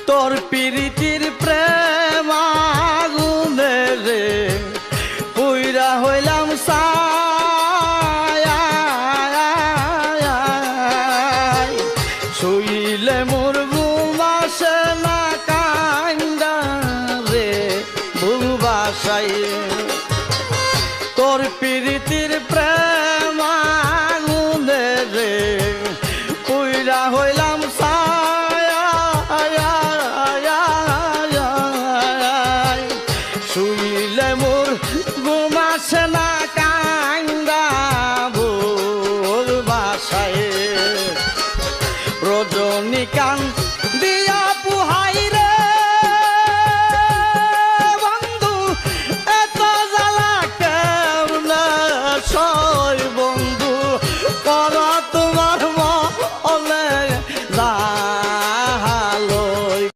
তোর প্রীতির প্রেম আগুনে রে পুইরা হইলাম ছাই শুইলে মোর ঘুম আসে না কান্দা রে ভুল বাসায়